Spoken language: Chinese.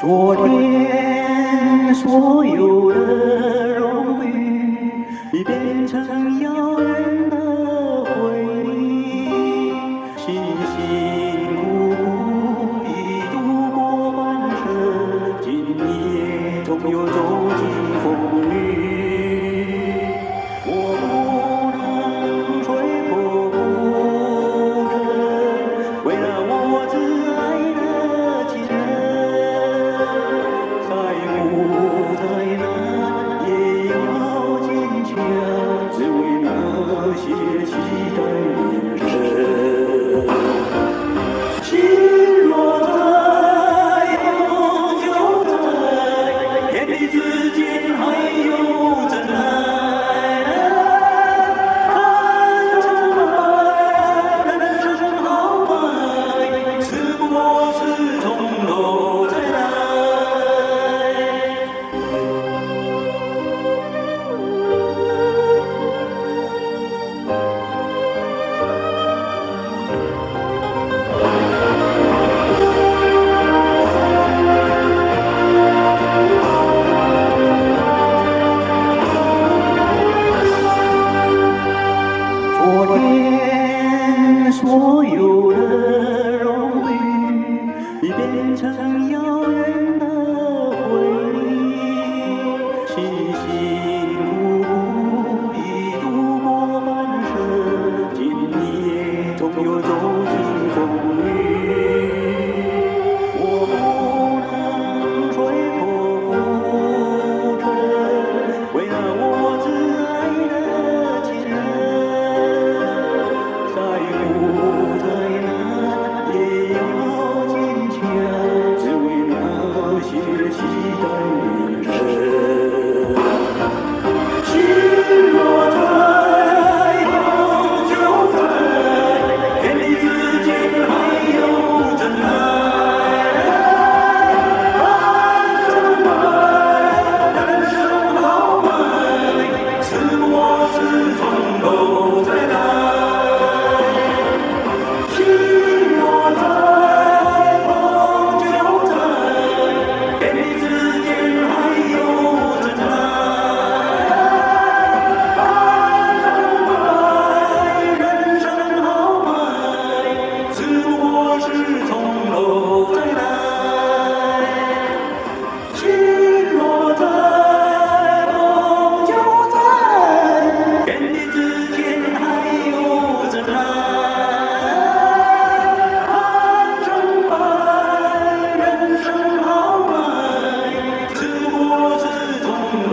昨天所有的荣誉，已变成遥远的回忆。辛辛苦苦地度过半生，今夜总有走进风雨。我不能吹破浮尘，为了我挚爱的亲人。再苦再难也要坚强，只为那些期待人生。心若在，梦就在，天地之间还有真爱。看成败，人生豪迈，只不过是从头再来。昨天所有的荣誉，已变成遥远的回忆。辛辛苦苦地度过半生，今夜总有走进风雨。我不能吹破浮尘，为了我挚爱的亲人。再苦再难也要坚强，只为那些期待人生。心若在，梦就在，天地之间还有真爱。看成败，人生豪迈，只不过是从头再来。心若在，梦就在，天地之间还有真爱。看成败，人生豪迈，只不过是从头再来。心若在，梦就在，天地之间还有真爱。看成败，人生豪迈，只不过是从头